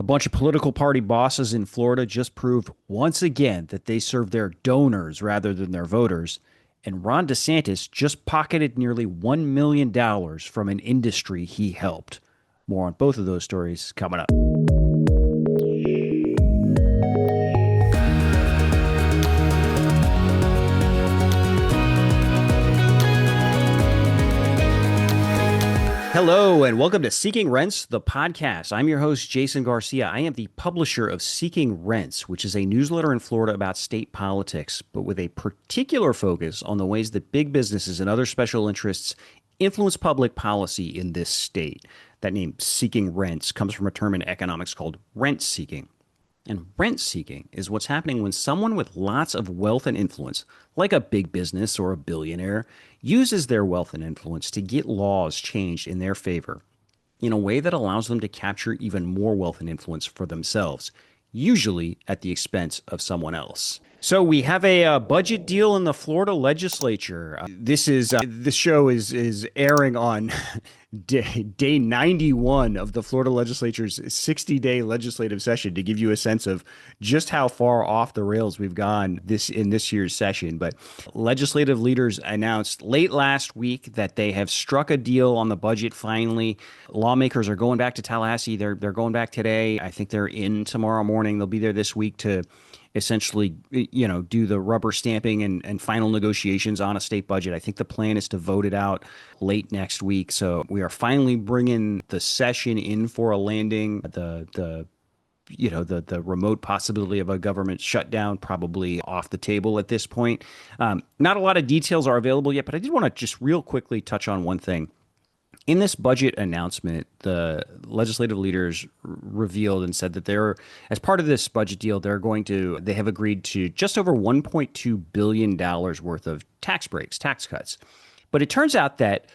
A bunch of political party bosses in Florida just proved once again that they serve their donors rather than their voters. And Ron DeSantis just pocketed nearly $1 million from an industry he helped. More on both of those stories coming up. Hello, and welcome to Seeking Rents, the podcast. I'm your host, Jason Garcia. I am the publisher of Seeking Rents, which is a newsletter in Florida about state politics, but with a particular focus on the ways that big businesses and other special interests influence public policy in this state. That name, Seeking Rents, comes from a term in economics called rent seeking. And rent seeking is what's happening when someone with lots of wealth and influence, like a big business or a billionaire, uses their wealth and influence to get laws changed in their favor in a way that allows them to capture even more wealth and influence for themselves, usually at the expense of someone else. So we have a budget deal in the Florida legislature. This show is airing on day 91 of the Florida legislature's 60-day legislative session, to give you a sense of just how far off the rails we've gone in this year's session. But legislative leaders announced late last week that they have struck a deal on the budget finally. Lawmakers are going back to Tallahassee. They're going back today. I think they're in tomorrow morning. They'll be there this week to essentially, do the rubber stamping and final negotiations on a state budget. I think the plan is to vote it out late next week. So we are finally bringing the session in for a landing. The remote possibility of a government shutdown probably off the table at this point. Not a lot of details are available yet, but I did want to just real quickly touch on one thing. In this budget announcement, the legislative leaders revealed and said that as part of this budget deal, they have agreed to just over $1.2 billion worth of tax breaks, tax cuts. But it turns out that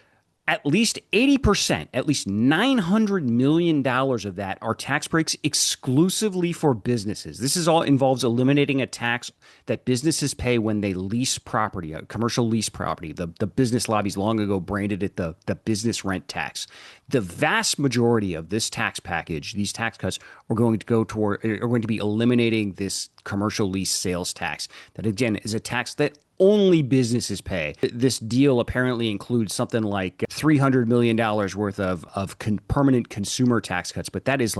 at least 80%, at least $900 million of that are tax breaks exclusively for businesses. This all involves eliminating a tax that businesses pay when they lease property, a commercial lease property. The business lobbies long ago branded it the business rent tax. The vast majority of this tax package, these tax cuts, are going to be eliminating this commercial lease sales tax. That again is a tax that only businesses pay. This deal apparently includes something like $300 million worth of permanent consumer tax cuts, but that is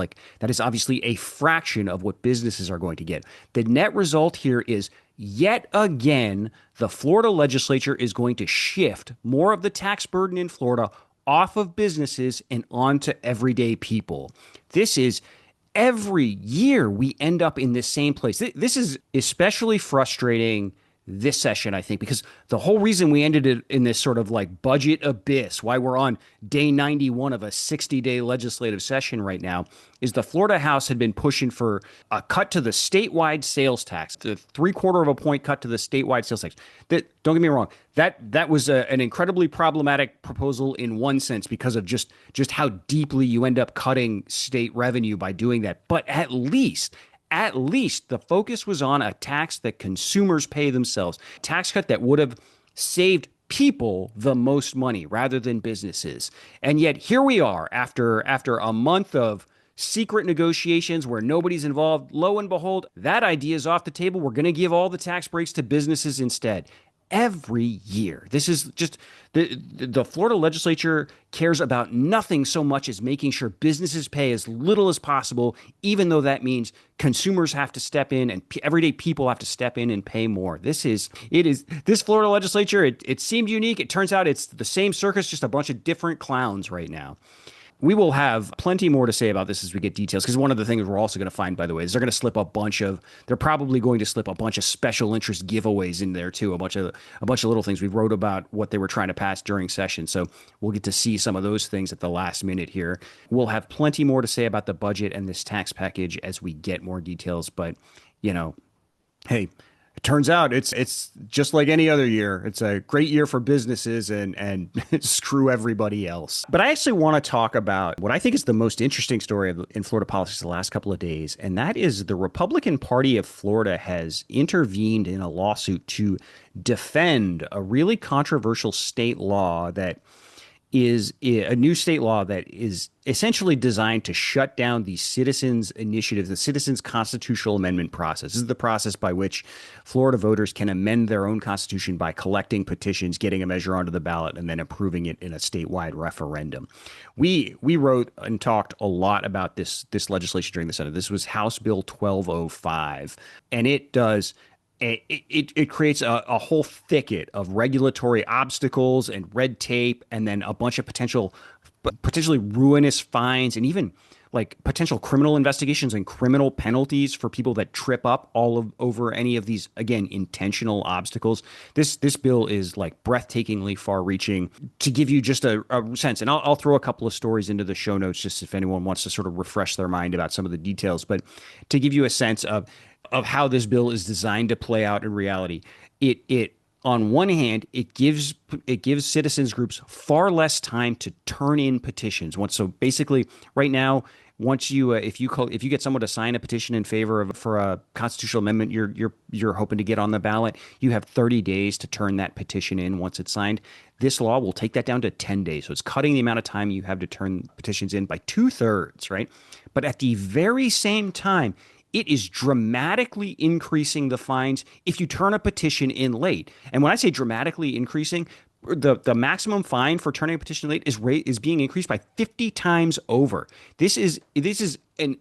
obviously a fraction of what businesses are going to get. The net result here is, yet again, the Florida legislature is going to shift more of the tax burden in Florida off of businesses and onto everyday people. This is every year we end up in this same place. This is especially frustrating this session, I think, because the whole reason we ended it in this sort of like budget abyss, why we're on day 91 of a 60-day legislative session right now, is the Florida House had been pushing for a cut to the statewide sales tax, the 0.75 point cut to the statewide sales tax. Don't get me wrong, that was an incredibly problematic proposal in one sense because of just how deeply you end up cutting state revenue by doing that. But at least the focus was on a tax that consumers pay themselves, tax cut that would have saved people the most money rather than businesses. And yet here we are after a month of secret negotiations where nobody's involved. Lo and behold, that idea is off the table. We're going to give all the tax breaks to businesses instead. Every year. This is just the Florida legislature cares about nothing so much as making sure businesses pay as little as possible, even though that means consumers have to step in and everyday people have to step in and pay more. This Florida legislature. It seemed unique. It turns out it's the same circus, just a bunch of different clowns right now. We will have plenty more to say about this as we get details, because one of the things we're also going to find, by the way, is they're probably going to slip a bunch of special interest giveaways in there too, a bunch of little things. We wrote about what they were trying to pass during session, so we'll get to see some of those things at the last minute here. We'll have plenty more to say about the budget and this tax package as we get more details, but hey, it turns out it's just like any other year. It's a great year for businesses and screw everybody else. But I actually want to talk about what I think is the most interesting story in Florida politics the last couple of days, and that is the Republican Party of Florida has intervened in a lawsuit to defend a really controversial state law that is a new state law that is essentially designed to shut down the citizens' initiative, the citizens' constitutional amendment process. This is the process by which Florida voters can amend their own constitution by collecting petitions, getting a measure onto the ballot, and then approving it in a statewide referendum. We wrote and talked a lot about this legislation during the Senate. This was House Bill 1205, and it creates a whole thicket of regulatory obstacles and red tape, and then a bunch of potentially ruinous fines, and even like potential criminal investigations and criminal penalties for people that trip up over any of these, again, intentional obstacles. This bill is like breathtakingly far-reaching. To give you just a sense, and I'll throw a couple of stories into the show notes just if anyone wants to sort of refresh their mind about some of the details, but to give you a sense of how this bill is designed to play out in reality. It on one hand, it gives citizens groups far less time to turn in petitions. So basically, right now, once you if you get someone to sign a petition in favor of for a constitutional amendment you're hoping to get on the ballot, you have 30 days to turn that petition in once it's signed. This law will take that down to 10 days. So it's cutting the amount of time you have to turn petitions in by 2/3, right? But at the very same time, it is dramatically increasing the fines if you turn a petition in late. And when I say dramatically increasing, the maximum fine for turning a petition late is being increased by 50 times over. This is an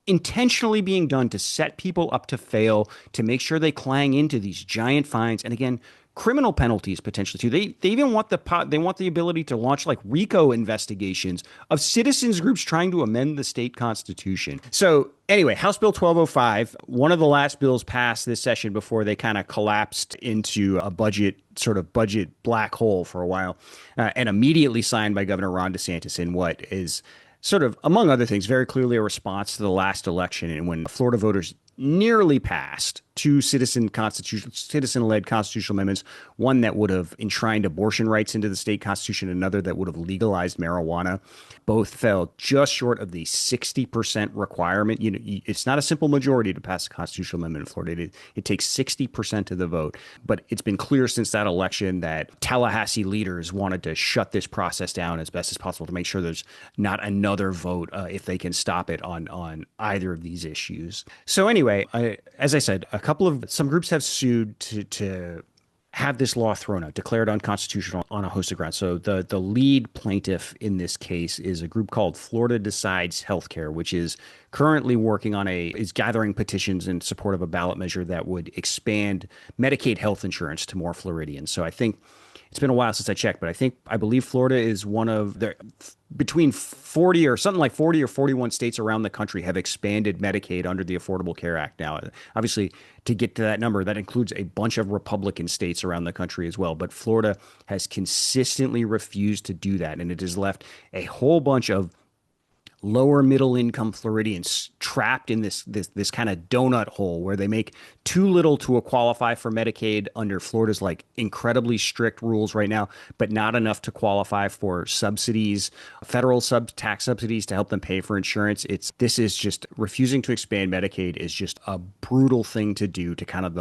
intentionally being done to set people up to fail, to make sure they clang into these giant fines, and again, criminal penalties potentially too. They even want the ability to launch like RICO investigations of citizens groups trying to amend the state constitution. So anyway, House Bill 1205, one of the last bills passed this session before they kind of collapsed into a budget black hole for a while, and immediately signed by Governor Ron DeSantis in what is sort of, among other things, very clearly a response to the last election, and when Florida voters nearly passed two citizen-led constitutional amendments, one that would have enshrined abortion rights into the state constitution, another that would have legalized marijuana. Both fell just short of the 60% requirement. You know, it's not a simple majority to pass a constitutional amendment in Florida. It takes 60% of the vote. But it's been clear since that election that Tallahassee leaders wanted to shut this process down as best as possible to make sure there's not another vote if they can stop it on either of these issues. So anyway, as I said, some groups have sued to have this law thrown out, declared unconstitutional on a host of grounds. So the lead plaintiff in this case is a group called Florida Decides Healthcare, which is currently working on is gathering petitions in support of a ballot measure that would expand Medicaid health insurance to more Floridians. So I think it's been a while since I checked, but I believe Florida is one of between 40 or something like 40 or 41 states around the country have expanded Medicaid under the Affordable Care Act now. Obviously, to get to that number, that includes a bunch of Republican states around the country as well. But Florida has consistently refused to do that, and it has left a whole bunch of lower middle income Floridians trapped in this kind of donut hole where they make too little to qualify for Medicaid under Florida's like incredibly strict rules right now, but not enough to qualify for subsidies, federal tax subsidies to help them pay for insurance. This is just refusing to expand Medicaid is just a brutal thing to do to kind of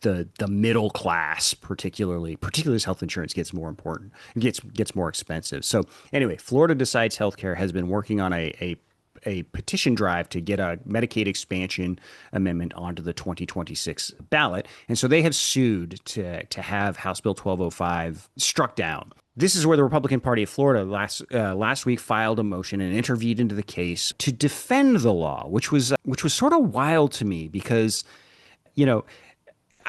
the middle class, particularly as health insurance gets more important, gets more expensive. So anyway, Florida Decides Healthcare has been working on a petition drive to get a Medicaid expansion amendment onto the 2026 ballot. And so they have sued to have House Bill 1205 struck down. This is where the Republican Party of Florida last week filed a motion and intervened into the case to defend the law, which was sort of wild to me because, you know,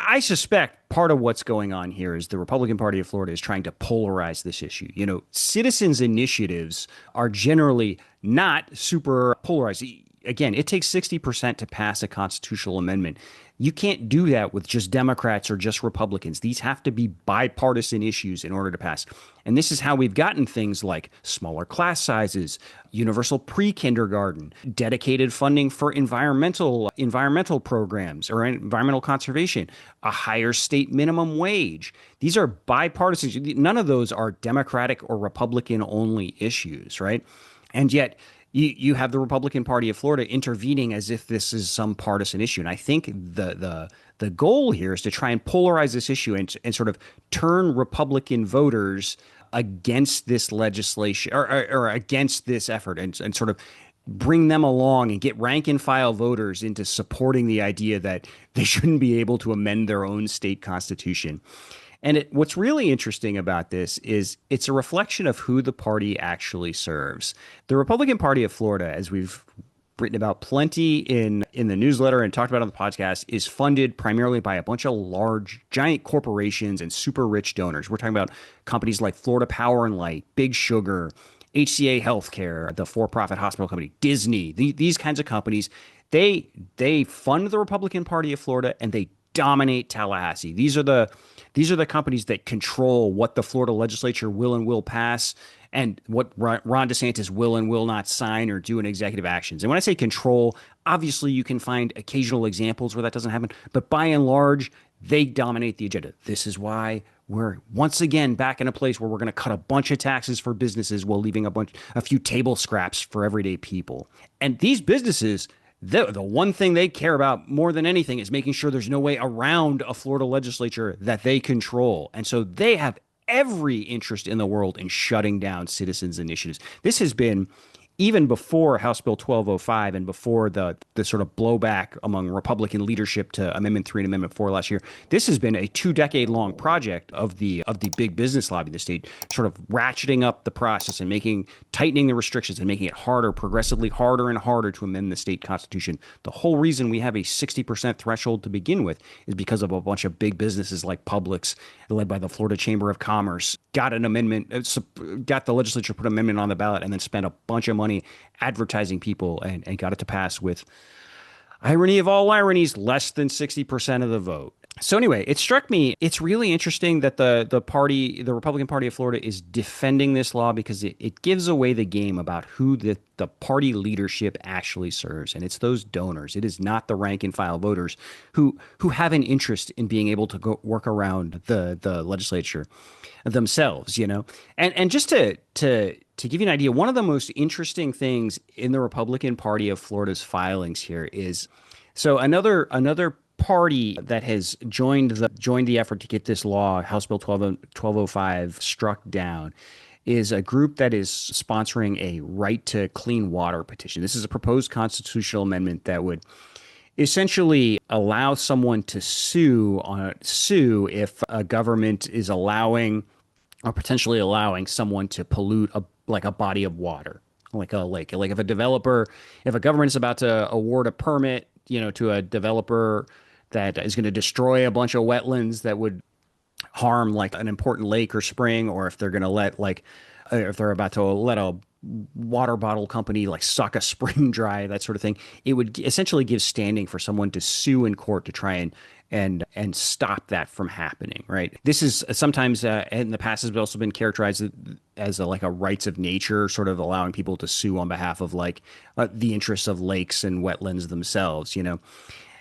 I suspect part of what's going on here is the Republican Party of Florida is trying to polarize this issue. You know, citizens' initiatives are generally not super polarized. Again, it takes 60% to pass a constitutional amendment. You can't do that with just Democrats or just Republicans. These have to be bipartisan issues in order to pass. And this is how we've gotten things like smaller class sizes, universal pre-kindergarten, dedicated funding for environmental programs or environmental conservation, a higher state minimum wage. These are bipartisan. None of those are Democratic or Republican only issues, right? And yet you have the Republican Party of Florida intervening as if this is some partisan issue. And I think the goal here is to try and polarize this issue and sort of turn Republican voters against this legislation or against this effort and sort of bring them along and get rank and file voters into supporting the idea that they shouldn't be able to amend their own state constitution. And what's really interesting about this is it's a reflection of who the party actually serves. The Republican Party of Florida, as we've written about plenty in the newsletter and talked about on the podcast, is funded primarily by a bunch of large, giant corporations and super rich donors. We're talking about companies like Florida Power and Light, Big Sugar, HCA Healthcare, the for-profit hospital company, Disney, these kinds of companies. They fund the Republican Party of Florida and they dominate Tallahassee. These are the companies that control what the Florida legislature will and will pass and what Ron DeSantis will and will not sign or do in executive actions. And when I say control, obviously you can find occasional examples where that doesn't happen, but by and large, they dominate the agenda. This is why we're once again back in a place where we're going to cut a bunch of taxes for businesses while leaving a few table scraps for everyday people. And these businesses, the one thing they care about more than anything is making sure there's no way around a Florida legislature that they control. And so they have every interest in the world in shutting down citizens' initiatives. This has been, even before House Bill 1205 and before the sort of blowback among Republican leadership to Amendment 3 and Amendment 4 last year, this has been a 2-decade-long project of the big business lobby of the state, sort of ratcheting up the process and tightening the restrictions and making it progressively harder and harder to amend the state constitution. The whole reason we have a 60% threshold to begin with is because of a bunch of big businesses like Publix, led by the Florida Chamber of Commerce, got an amendment, got the legislature put an amendment on the ballot and then spent a bunch of money advertising people and got it to pass with, irony of all ironies, less than 60% of the vote. So anyway, it struck me, it's really interesting that the Republican Party of Florida is defending this law because it gives away the game about who the party leadership actually serves. And it's those donors. It is not the rank and file voters who have an interest in being able to go work around the legislature themselves, you know. And just to give you an idea, one of the most interesting things in the Republican Party of Florida's filings here is, so another party that has joined the effort to get this law, House Bill 1205, struck down, is a group that is sponsoring a right to clean water petition. This is a proposed constitutional amendment that would essentially allow someone to sue if a government is allowing or potentially allowing someone to pollute a body of water, like a lake. Like if a government is about to award a permit, to a developer that is going to destroy a bunch of wetlands that would harm like an important lake or spring, or if they're going to if they're about to let a water bottle company like suck a spring dry, that sort of thing, it would essentially give standing for someone to sue in court to try and stop that from happening, right? This is sometimes in the past has also been characterized as a rights of nature, sort of allowing people to sue on behalf of the interests of lakes and wetlands themselves,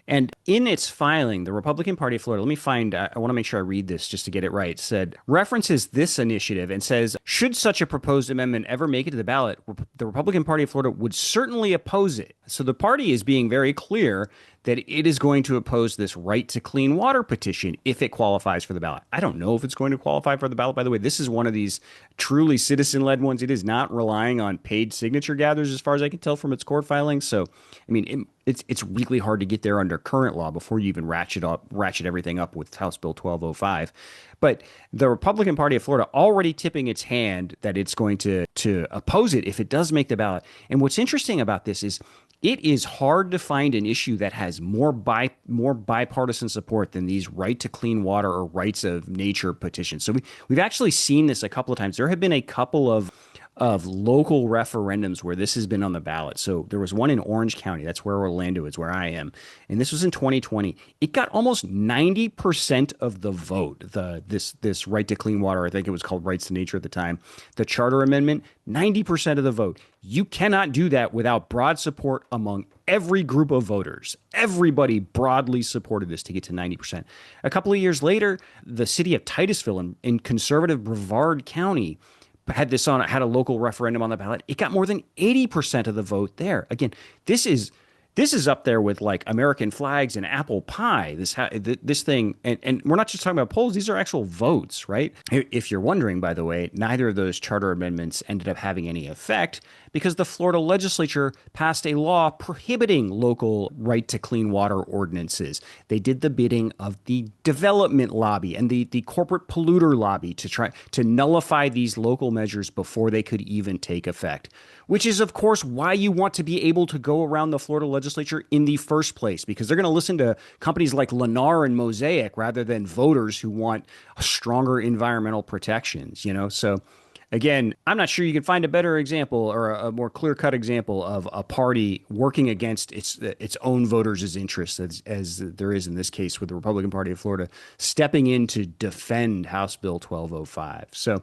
And in its filing, the Republican Party of Florida, I want to make sure I read this just to get it right, said, references this initiative and says, should such a proposed amendment ever make it to the ballot, the Republican Party of Florida would certainly oppose it. So the party is being very clear that it is going to oppose this right to clean water petition if it qualifies for the ballot. I don't know if it's going to qualify for the ballot, by the way. This is one of these truly citizen-led ones. It is not relying on paid signature gatherers, as far as I can tell from its court filings. So, I mean, it's really hard to get there under current law before you even ratchet everything up with House Bill 1205. But the Republican Party of Florida already tipping its hand that it's going to oppose it if it does make the ballot. And what's interesting about this is it is hard to find an issue that has more bipartisan support than these right to clean water or rights of nature petitions. So we've actually seen this a couple of times. There have been a couple of local referendums where this has been on the ballot. So there was one in Orange County. That's where Orlando is, where I am. And this was in 2020. It got almost 90% of the vote, this right to clean water. I think it was called rights to nature at the time. The charter amendment, 90% of the vote. You cannot do that without broad support among every group of voters. Everybody broadly supported this to get to 90%. A couple of years later, the city of Titusville in conservative Brevard County had a local referendum on the ballot. It got more than 80% of the vote there. Again, this is This is up there with like American flags and apple pie. This thing, and we're not just talking about polls; these are actual votes, right? If you're wondering, by the way, neither of those charter amendments ended up having any effect because the Florida legislature passed a law prohibiting local right to clean water ordinances. They did the bidding of the development lobby and the corporate polluter lobby to try to nullify these local measures before they could even take effect, which is, of course, why you want to be able to go around the Florida legislature in the first place, because they're going to listen to companies like Lennar and Mosaic rather than voters who want stronger environmental protections, So again, I'm not sure you can find a better example or a more clear-cut example of a party working against its own voters' interests, as there is in this case with the Republican Party of Florida stepping in to defend House Bill 1205. So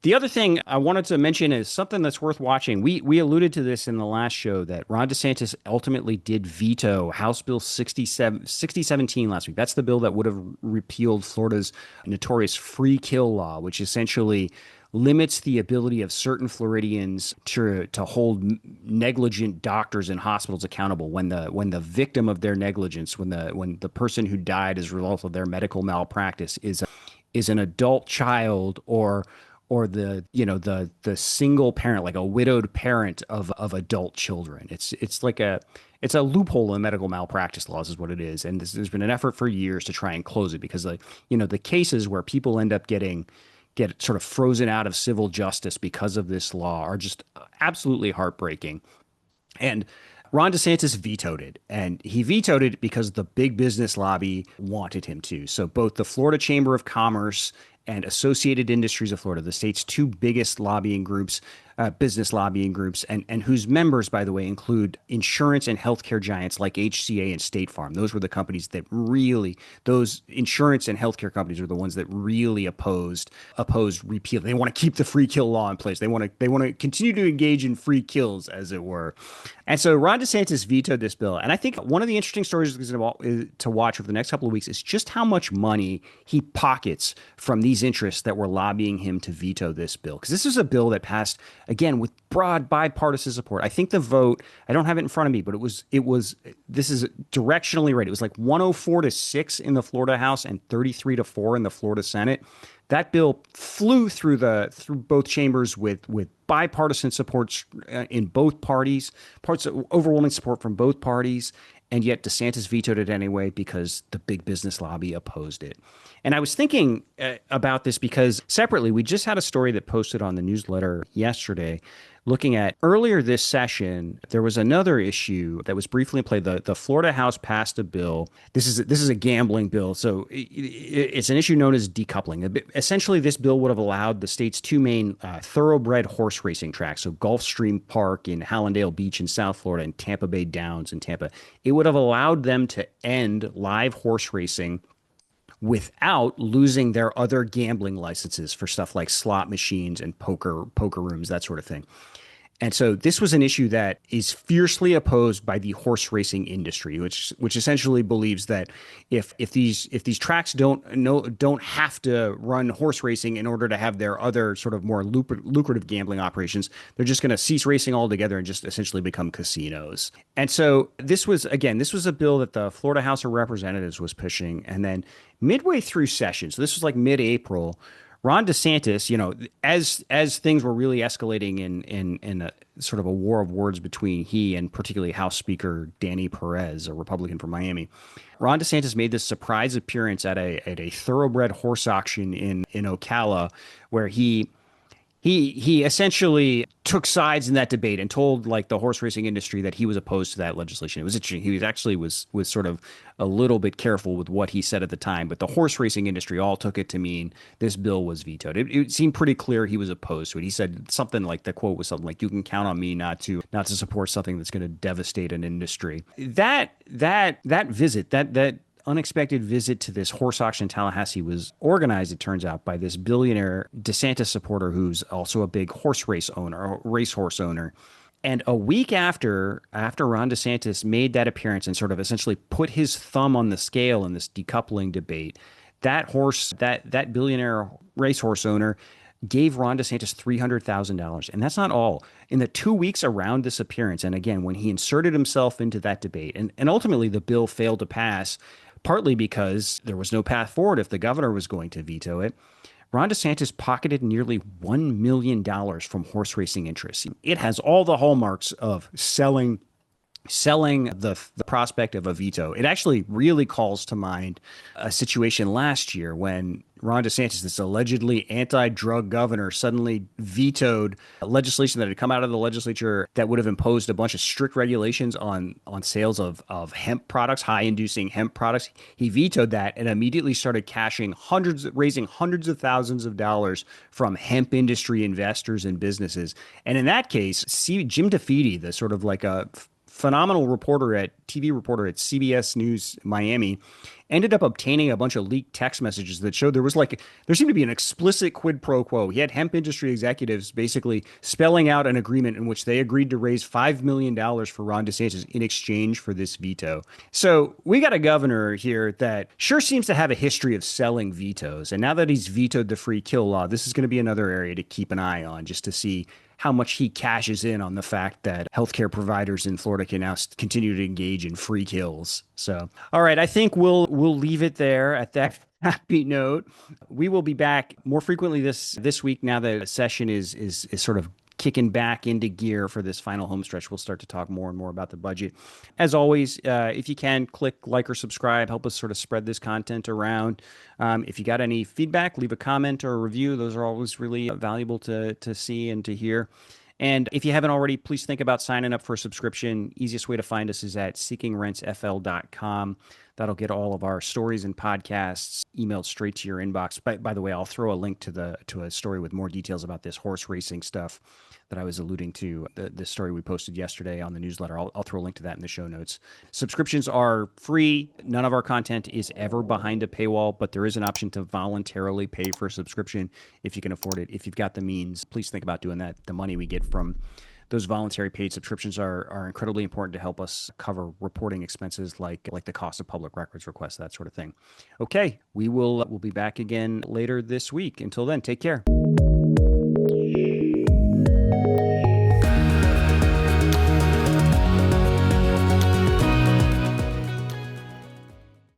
the other thing I wanted to mention is something that's worth watching. We alluded to this in the last show that Ron DeSantis ultimately did veto House Bill 6017 last week. That's the bill that would have repealed Florida's notorious free kill law, which essentially limits the ability of certain Floridians to hold negligent doctors and hospitals accountable when the victim of their negligence, when the person who died as a result of their medical malpractice is an adult child or the single parent, like a widowed parent of adult children. It's a loophole in medical malpractice laws is what it is. And there's been an effort for years to try and close it because the cases where people end up get sort of frozen out of civil justice because of this law are just absolutely heartbreaking. And Ron DeSantis vetoed it, and he vetoed it because the big business lobby wanted him to. So both the Florida Chamber of Commerce and Associated Industries of Florida, the state's two biggest lobbying groups, business lobbying groups, and whose members, by the way, include insurance and healthcare giants like HCA and State Farm. Those were the companies that those insurance and healthcare companies were the ones that really opposed repeal. They want to keep the free kill law in place. They want to continue to engage in free kills, as it were. And so Ron DeSantis vetoed this bill. And I think one of the interesting stories to watch over the next couple of weeks is just how much money he pockets from these interests that were lobbying him to veto this bill. Because this is a bill that passed, again, with broad bipartisan support. I think the vote, I don't have it in front of me, but this is directionally right. It was like 104-6 in the Florida House and 33-4 in the Florida Senate. That bill flew through both chambers with bipartisan support in both parties, overwhelming support from both parties, and yet DeSantis vetoed it anyway because the big business lobby opposed it. And I was thinking about this because separately, we just had a story that posted on the newsletter yesterday looking at earlier this session, there was another issue that was briefly in play. The Florida House passed a bill. This is a gambling bill. So it's an issue known as decoupling. Essentially, this bill would have allowed the state's two main thoroughbred horse racing tracks, so Gulfstream Park in Hallandale Beach in South Florida and Tampa Bay Downs in Tampa. It would have allowed them to end live horse racing without losing their other gambling licenses for stuff like slot machines and poker rooms, that sort of thing. And so this was an issue that is fiercely opposed by the horse racing industry, which essentially believes that if these tracks don't have to run horse racing in order to have their other sort of more lucrative gambling operations, they're just going to cease racing altogether and just essentially become casinos. And so this was a bill that the Florida House of Representatives was pushing, and then midway through session, so this was like mid-April, Ron DeSantis, as things were really escalating in a sort of a war of words between he and particularly House Speaker Danny Perez, a Republican from Miami, Ron DeSantis made this surprise appearance at a thoroughbred horse auction in Ocala, where he essentially took sides in that debate and told like the horse racing industry that he was opposed to that legislation. It was interesting. He was sort of a little bit careful with what he said at the time, but the horse racing industry all took it to mean this bill was vetoed. It seemed pretty clear he was opposed to it. He said something like, the quote was something like, "You can count on me not to support something that's going to devastate an industry." That visit, that unexpected visit to this horse auction in Tallahassee was organized, it turns out, by this billionaire DeSantis supporter who's also a big racehorse owner. And a week after Ron DeSantis made that appearance and sort of essentially put his thumb on the scale in this decoupling debate, that billionaire racehorse owner gave Ron DeSantis $300,000. And that's not all. In the 2 weeks around this appearance, and again, when he inserted himself into that debate, and ultimately the bill failed to pass, partly because there was no path forward if the governor was going to veto it, Ron DeSantis pocketed nearly $1 million from horse racing interests. It has all the hallmarks of selling the prospect of a veto. It actually really calls to mind a situation last year when Ron DeSantis, this allegedly anti-drug governor, suddenly vetoed legislation that had come out of the legislature that would have imposed a bunch of strict regulations on sales of hemp products, high-inducing hemp products. He vetoed that and immediately started raising hundreds of thousands of dollars from hemp industry investors and businesses. And in that case, Jim DeFede, the sort of like a phenomenal TV reporter at CBS News Miami, ended up obtaining a bunch of leaked text messages that showed there seemed to be an explicit quid pro quo. He had hemp industry executives basically spelling out an agreement in which they agreed to raise $5 million for Ron DeSantis in exchange for this veto. So we got a governor here that sure seems to have a history of selling vetoes. And now that he's vetoed the free kill law, this is going to be another area to keep an eye on, just to see how much he cashes in on the fact that healthcare providers in Florida can now continue to engage in free kills. So, all right, I think we'll leave it there at that happy note. We will be back more frequently this week now that the session is sort of kicking back into gear for this final home stretch. We'll start to talk more and more about the budget. As always, if you can, click like or subscribe, help us sort of spread this content around. If you got any feedback, leave a comment or a review. Those are always really valuable to see and to hear. And if you haven't already, please think about signing up for a subscription. Easiest way to find us is at seekingrentsfl.com. That'll get all of our stories and podcasts emailed straight to your inbox. By the way, I'll throw a link to a story with more details about this horse racing stuff that I was alluding to, the story we posted yesterday on the newsletter. I'll throw a link to that in the show notes. Subscriptions are free. None of our content is ever behind a paywall, but there is an option to voluntarily pay for a subscription if you can afford it. If you've got the means, please think about doing that. The money we get from those voluntary paid subscriptions are incredibly important to help us cover reporting expenses like the cost of public records requests, that sort of thing. Okay, we'll be back again later this week. Until then, take care.